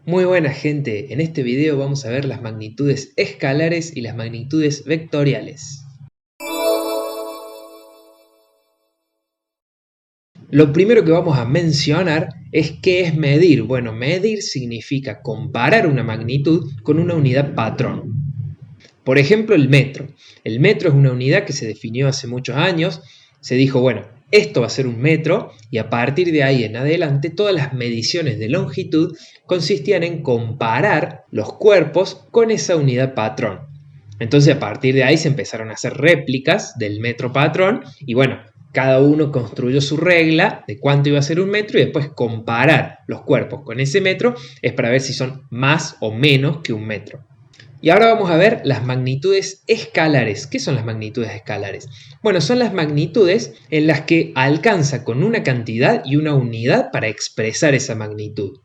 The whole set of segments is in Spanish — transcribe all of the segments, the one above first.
Muy buena gente, en este video vamos a ver las magnitudes escalares y las magnitudes vectoriales. Lo primero que vamos a mencionar es qué es medir. Bueno, medir significa comparar una magnitud con una unidad patrón. Por ejemplo, el metro. El metro es una unidad que se definió hace muchos años. Se dijo, bueno, esto va a ser un metro y a partir de ahí en adelante todas las mediciones de longitud consistían en comparar los cuerpos con esa unidad patrón. Entonces a partir de ahí se empezaron a hacer réplicas del metro patrón y bueno, cada uno construyó su regla de cuánto iba a ser un metro y después comparar los cuerpos con ese metro es para ver si son más o menos que un metro. Y ahora vamos a ver las magnitudes escalares. ¿Qué son las magnitudes escalares? Bueno, son las magnitudes en las que alcanza con una cantidad y una unidad para expresar esa magnitud.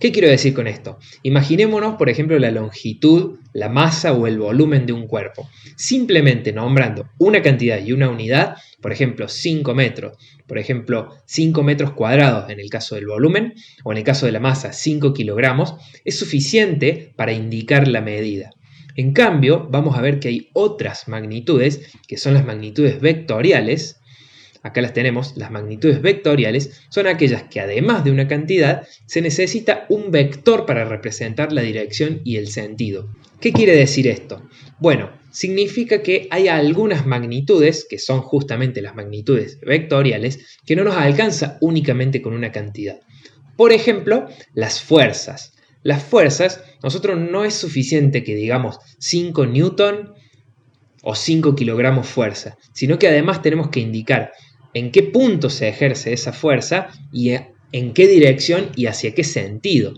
¿Qué quiero decir con esto? Imaginémonos, por ejemplo, la longitud, la masa o el volumen de un cuerpo. Simplemente nombrando una cantidad y una unidad, por ejemplo, 5 metros, por ejemplo, 5 metros cuadrados en el caso del volumen, o en el caso de la masa, 5 kilogramos, es suficiente para indicar la medida. En cambio, vamos a ver que hay otras magnitudes, que son las magnitudes vectoriales. Acá las tenemos, las magnitudes vectoriales son aquellas que además de una cantidad se necesita un vector para representar la dirección y el sentido. ¿Qué quiere decir esto? Bueno, significa que hay algunas magnitudes, que son justamente las magnitudes vectoriales, que no nos alcanza únicamente con una cantidad. Por ejemplo, las fuerzas. Las fuerzas, nosotros no es suficiente que digamos 5 newton o 5 kilogramos fuerza, sino que además tenemos que indicar en qué punto se ejerce esa fuerza y en qué dirección y hacia qué sentido.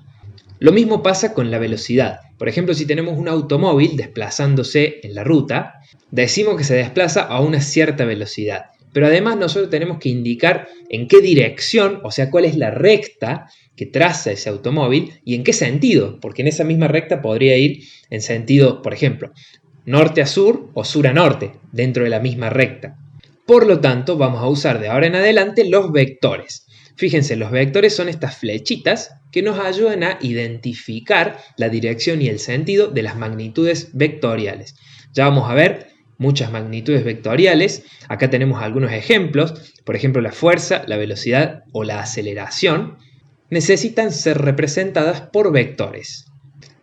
Lo mismo pasa con la velocidad. Por ejemplo, si tenemos un automóvil desplazándose en la ruta, decimos que se desplaza a una cierta velocidad. Pero además nosotros tenemos que indicar en qué dirección, o sea, cuál es la recta que traza ese automóvil y en qué sentido, porque en esa misma recta podría ir en sentido, por ejemplo, norte a sur o sur a norte, dentro de la misma recta. Por lo tanto, vamos a usar de ahora en adelante los vectores. Fíjense, los vectores son estas flechitas que nos ayudan a identificar la dirección y el sentido de las magnitudes vectoriales. Ya vamos a ver muchas magnitudes vectoriales. Acá tenemos algunos ejemplos. Por ejemplo, la fuerza, la velocidad o la aceleración necesitan ser representadas por vectores.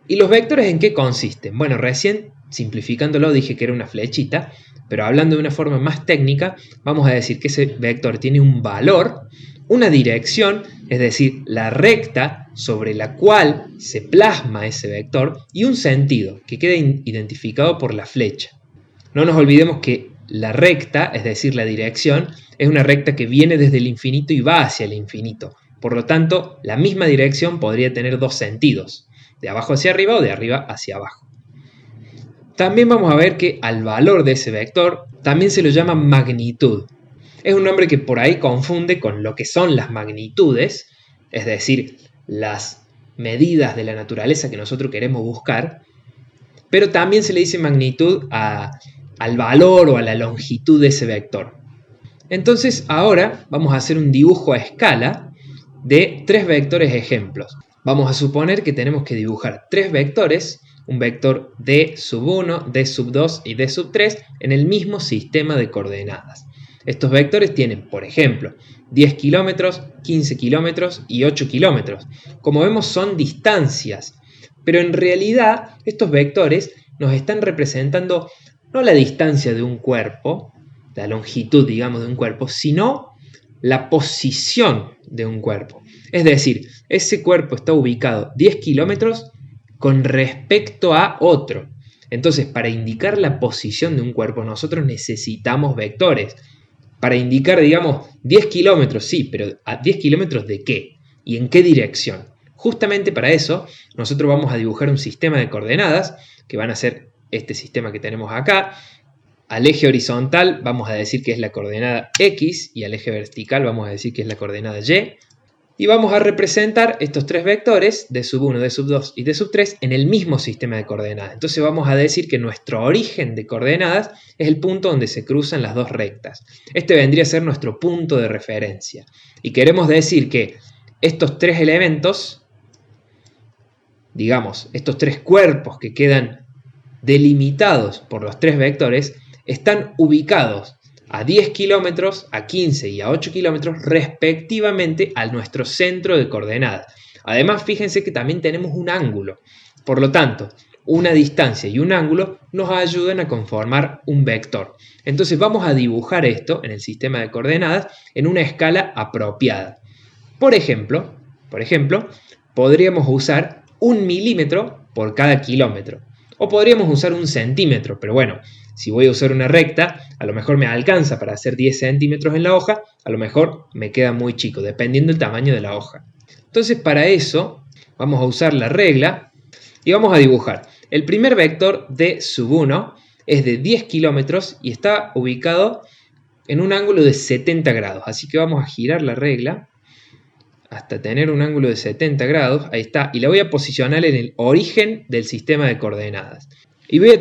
¿Y los vectores en qué consisten? Bueno, recién simplificándolo dije que era una flechita, pero hablando de una forma más técnica, vamos a decir que ese vector tiene un valor, una dirección, es decir, la recta sobre la cual se plasma ese vector, y un sentido, que queda identificado por la flecha. No nos olvidemos que la recta, es decir, la dirección, es una recta que viene desde el infinito y va hacia el infinito. Por lo tanto, la misma dirección podría tener dos sentidos, de abajo hacia arriba o de arriba hacia abajo. También vamos a ver que al valor de ese vector también se lo llama magnitud. Es un nombre que por ahí confunde con lo que son las magnitudes, es decir, las medidas de la naturaleza que nosotros queremos buscar, pero también se le dice magnitud al valor o a la longitud de ese vector. Entonces ahora vamos a hacer un dibujo a escala de tres vectores ejemplos. Vamos a suponer que tenemos que dibujar tres vectores, un vector d sub 1, d sub 2 y d sub 3 en el mismo sistema de coordenadas. Estos vectores tienen, por ejemplo, 10 kilómetros, 15 kilómetros y 8 kilómetros. Como vemos son distancias, pero en realidad estos vectores nos están representando no la distancia de un cuerpo, la longitud, digamos, de un cuerpo, sino la posición de un cuerpo. Es decir, ese cuerpo está ubicado 10 kilómetros con respecto a otro. Entonces, para indicar la posición de un cuerpo, nosotros necesitamos vectores. Para indicar, digamos, 10 kilómetros, sí, pero ¿a 10 kilómetros de qué? ¿Y en qué dirección? Justamente para eso, nosotros vamos a dibujar un sistema de coordenadas, que van a ser este sistema que tenemos acá. Al eje horizontal vamos a decir que es la coordenada X, y al eje vertical vamos a decir que es la coordenada Y. Y vamos a representar estos tres vectores, d sub 1, d sub 2 y d sub 3, en el mismo sistema de coordenadas. Entonces vamos a decir que nuestro origen de coordenadas es el punto donde se cruzan las dos rectas. Este vendría a ser nuestro punto de referencia. Y queremos decir que estos tres elementos digamos, estos tres cuerpos que quedan delimitados por los tres vectores, están ubicados a 10 kilómetros, a 15 y a 8 kilómetros respectivamente a nuestro centro de coordenadas. Además, fíjense que también tenemos un ángulo. Por lo tanto, una distancia y un ángulo nos ayudan a conformar un vector. Entonces vamos a dibujar esto en el sistema de coordenadas en una escala apropiada. Por ejemplo, podríamos usar 1 milímetro por cada kilómetro. O podríamos usar 1 centímetro, pero bueno, si voy a usar una recta, a lo mejor me alcanza para hacer 10 centímetros en la hoja, a lo mejor me queda muy chico, dependiendo del tamaño de la hoja. Entonces, para eso, vamos a usar la regla y vamos a dibujar. El primer vector d sub 1 es de 10 kilómetros y está ubicado en un ángulo de 70 grados. Así que vamos a girar la regla hasta tener un ángulo de 70 grados, ahí está, y la voy a posicionar en el origen del sistema de coordenadas. Y podría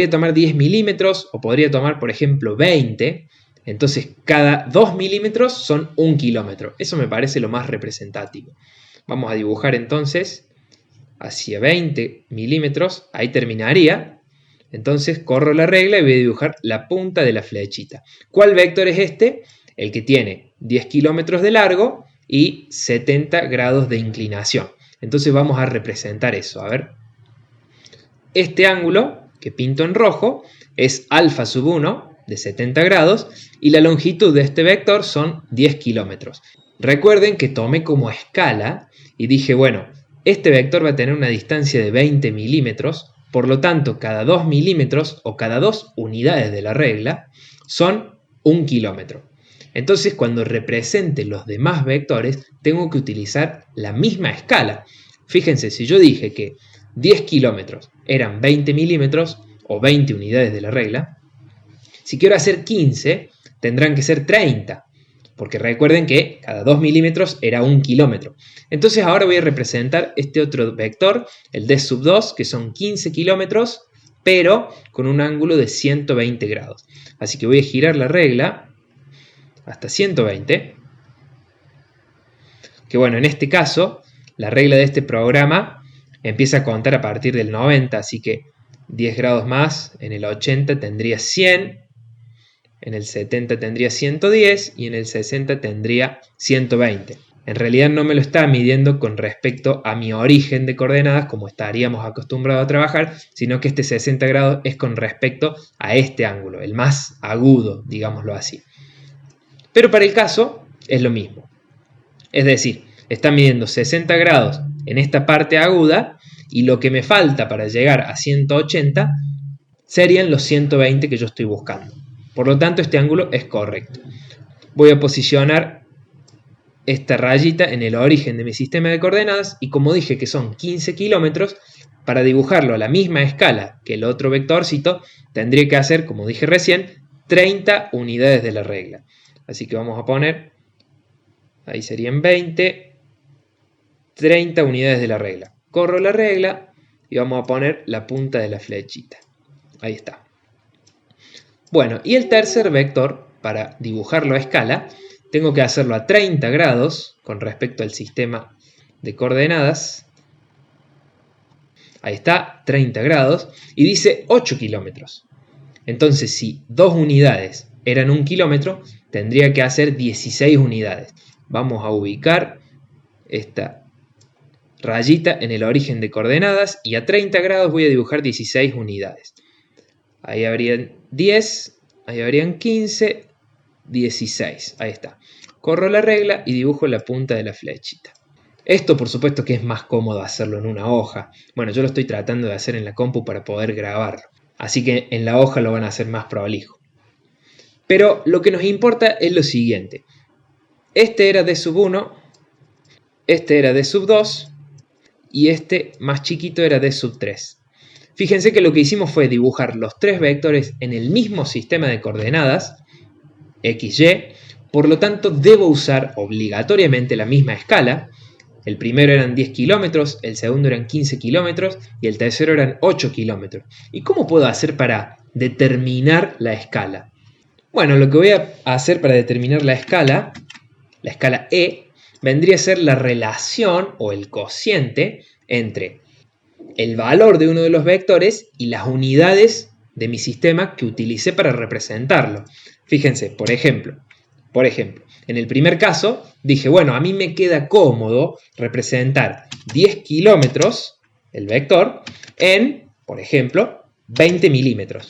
tomar 10 milímetros o podría tomar, por ejemplo, 20, entonces cada 2 milímetros son 1 kilómetro. Eso me parece lo más representativo. Vamos a dibujar entonces hacia 20 milímetros, ahí terminaría. Entonces corro la regla y voy a dibujar la punta de la flechita. ¿Cuál vector es este? El que tiene 10 kilómetros de largo y 70 grados de inclinación. Entonces vamos a representar eso. A ver. Este ángulo que pinto en rojo es alfa sub 1 de 70 grados y la longitud de este vector son 10 kilómetros. Recuerden que tomé como escala y dije, bueno, este vector va a tener una distancia de 20 milímetros, por lo tanto cada 2 milímetros o cada 2 unidades de la regla son 1 kilómetro. Entonces, cuando represente los demás vectores, tengo que utilizar la misma escala. Fíjense, si yo dije que 10 kilómetros eran 20 milímetros o 20 unidades de la regla, si quiero hacer 15, tendrán que ser 30, porque recuerden que cada 2 milímetros era 1 kilómetro. Entonces, ahora voy a representar este otro vector, el d sub 2, que son 15 kilómetros, pero con un ángulo de 120 grados. Así que voy a girar la regla hasta 120, que bueno, en este caso, la regla de este programa empieza a contar a partir del 90, así que 10 grados más, en el 80 tendría 100, en el 70 tendría 110 y en el 60 tendría 120. En realidad no me lo está midiendo con respecto a mi origen de coordenadas como estaríamos acostumbrados a trabajar, sino que este 60 grados es con respecto a este ángulo, el más agudo, digámoslo así. Pero para el caso es lo mismo. Es decir, está midiendo 60 grados en esta parte aguda y lo que me falta para llegar a 180 serían los 120 que yo estoy buscando. Por lo tanto, este ángulo es correcto. Voy a posicionar esta rayita en el origen de mi sistema de coordenadas y como dije que son 15 kilómetros, para dibujarlo a la misma escala que el otro vectorcito, tendría que hacer, como dije recién, 30 unidades de la regla. Así que vamos a poner, ahí serían 20, 30 unidades de la regla. Corro la regla y vamos a poner la punta de la flechita. Ahí está. Bueno, y el tercer vector, para dibujarlo a escala, tengo que hacerlo a 30 grados con respecto al sistema de coordenadas. Ahí está, 30 grados, y dice 8 kilómetros. Entonces, si 2 unidades eran 1 kilómetro, tendría que hacer 16 unidades. Vamos a ubicar esta rayita en el origen de coordenadas y a 30 grados voy a dibujar 16 unidades. Ahí habrían 10, ahí habrían 15, 16. Ahí está. Corro la regla y dibujo la punta de la flechita. Esto por supuesto que es más cómodo hacerlo en una hoja. Bueno, yo lo estoy tratando de hacer en la compu para poder grabarlo. Así que en la hoja lo van a hacer más prolijo. Pero lo que nos importa es lo siguiente. Este era d sub 1, este era d sub 2 y este más chiquito era d sub 3. Fíjense que lo que hicimos fue dibujar los tres vectores en el mismo sistema de coordenadas, x, y, por lo tanto debo usar obligatoriamente la misma escala. El primero eran 10 kilómetros, el segundo eran 15 kilómetros y el tercero eran 8 kilómetros. ¿Y cómo puedo hacer para determinar la escala? Bueno, lo que voy a hacer para determinar la escala E, vendría a ser la relación o el cociente entre el valor de uno de los vectores y las unidades de mi sistema que utilicé para representarlo. Fíjense, por ejemplo, en el primer caso dije, bueno, a mí me queda cómodo representar 10 kilómetros, el vector, en, por ejemplo, 20 milímetros.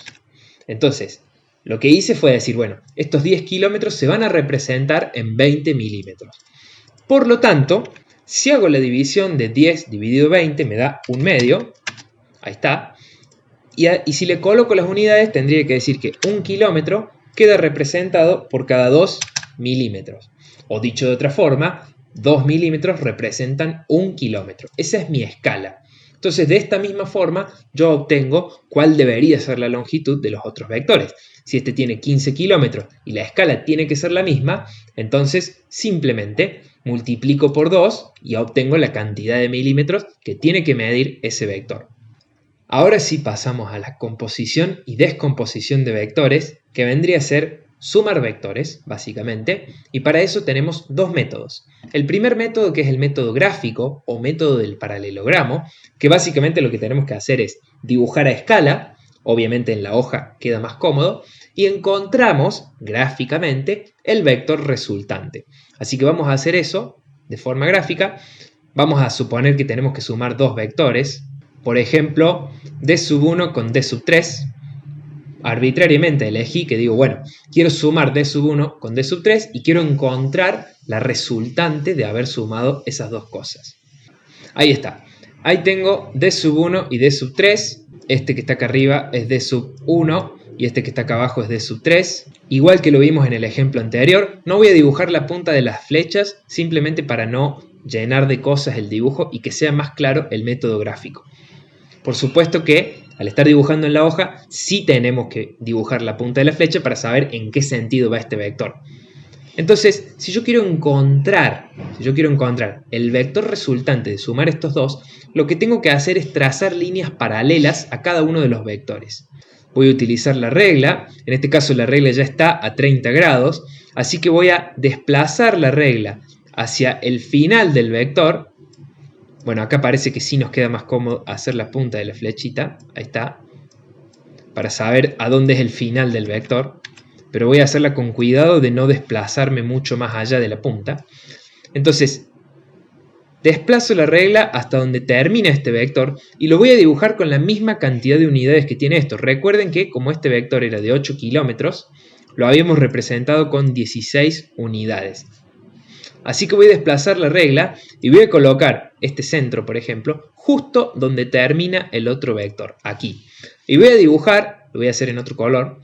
Entonces, lo que hice fue decir, bueno, estos 10 kilómetros se van a representar en 20 milímetros. Por lo tanto, si hago la división de 10 dividido 20, me da 1/2. Ahí está. Y si le coloco las unidades, tendría que decir que 1 kilómetro queda representado por cada 2 milímetros. O dicho de otra forma, 2 milímetros representan 1 kilómetro. Esa es mi escala. Entonces, de esta misma forma, yo obtengo cuál debería ser la longitud de los otros vectores. Si este tiene 15 kilómetros y la escala tiene que ser la misma, entonces simplemente multiplico por 2 y obtengo la cantidad de milímetros que tiene que medir ese vector. Ahora sí pasamos a la composición y descomposición de vectores, que vendría a ser sumar vectores, básicamente, y para eso tenemos dos métodos. El primer método, que es el método gráfico o método del paralelogramo, que básicamente lo que tenemos que hacer es dibujar a escala, obviamente en la hoja queda más cómodo, y encontramos gráficamente el vector resultante. Así que vamos a hacer eso de forma gráfica. Vamos a suponer que tenemos que sumar dos vectores, por ejemplo, d1 con d3. Arbitrariamente elegí que digo, bueno, quiero sumar d1 con d3 y quiero encontrar la resultante de haber sumado esas dos cosas. Ahí está. Ahí tengo d1 y d3. Este que está acá arriba es d1 y este que está acá abajo es d3. Igual que lo vimos en el ejemplo anterior, no voy a dibujar la punta de las flechas simplemente para no llenar de cosas el dibujo y que sea más claro el método gráfico. Por supuesto que al estar dibujando en la hoja, sí tenemos que dibujar la punta de la flecha para saber en qué sentido va este vector. Entonces, si yo quiero encontrar el vector resultante de sumar estos dos, lo que tengo que hacer es trazar líneas paralelas a cada uno de los vectores. Voy a utilizar la regla, en este caso la regla ya está a 30 grados, así que voy a desplazar la regla hacia el final del vector. Bueno, acá parece que sí nos queda más cómodo hacer la punta de la flechita, ahí está, para saber a dónde es el final del vector, pero voy a hacerla con cuidado de no desplazarme mucho más allá de la punta. Entonces, desplazo la regla hasta donde termina este vector y lo voy a dibujar con la misma cantidad de unidades que tiene esto. Recuerden que como este vector era de 8 kilómetros, lo habíamos representado con 16 unidades. Así que voy a desplazar la regla y voy a colocar este centro, por ejemplo, justo donde termina el otro vector, aquí. Y voy a dibujar, lo voy a hacer en otro color,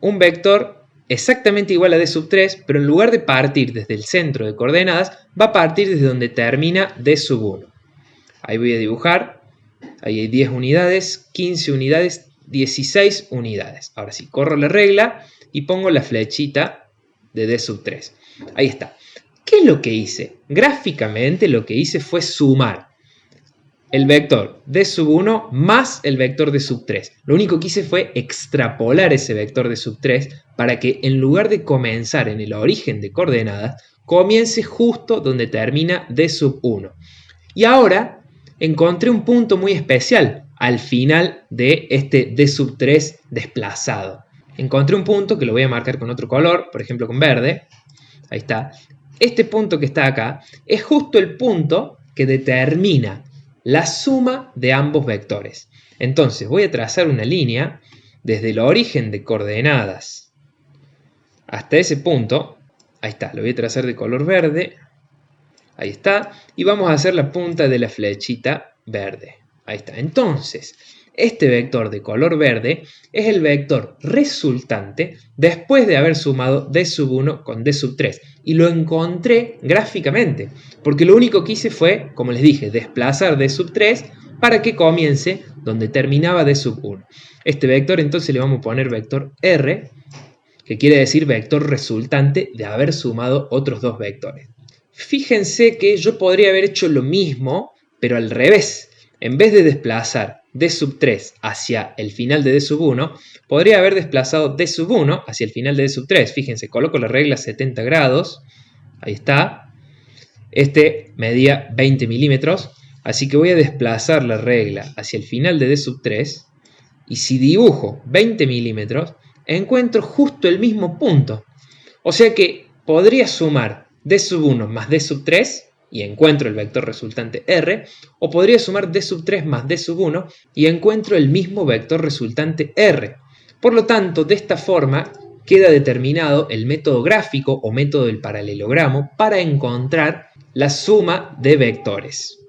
un vector exactamente igual a d3, pero en lugar de partir desde el centro de coordenadas, va a partir desde donde termina d1. Ahí voy a dibujar, ahí hay 10 unidades, 15 unidades, 16 unidades. Ahora sí, corro la regla y pongo la flechita de d3. Ahí está. ¿Qué es lo que hice? Gráficamente lo que hice fue sumar el vector d1 más el vector d3. Lo único que hice fue extrapolar ese vector d3 para que en lugar de comenzar en el origen de coordenadas, comience justo donde termina d1. Y ahora encontré un punto muy especial al final de este d3 desplazado. Encontré un punto que lo voy a marcar con otro color, por ejemplo con verde. Ahí está. Este punto que está acá es justo el punto que determina la suma de ambos vectores. Entonces voy a trazar una línea desde el origen de coordenadas hasta ese punto. Ahí está, lo voy a trazar de color verde. Ahí está. Y vamos a hacer la punta de la flechita verde. Ahí está. Entonces, este vector de color verde es el vector resultante después de haber sumado d1 con d3. Y lo encontré gráficamente, porque lo único que hice fue, como les dije, desplazar d3 para que comience donde terminaba d1. Este vector entonces le vamos a poner vector R, que quiere decir vector resultante de haber sumado otros dos vectores. Fíjense que yo podría haber hecho lo mismo, pero al revés. En vez de desplazar d3 hacia el final de d1, podría haber desplazado d1 hacia el final de d3. Fíjense, coloco la regla 70 grados. Ahí está. Este medía 20 milímetros. Así que voy a desplazar la regla hacia el final de D sub 3 y si dibujo 20 milímetros, encuentro justo el mismo punto. O sea que podría sumar D sub 1 más D sub 3 y encuentro el vector resultante R, o podría sumar D sub 3 más D sub 1 y encuentro el mismo vector resultante R. Por lo tanto, de esta forma queda determinado el método gráfico o método del paralelogramo para encontrar la suma de vectores.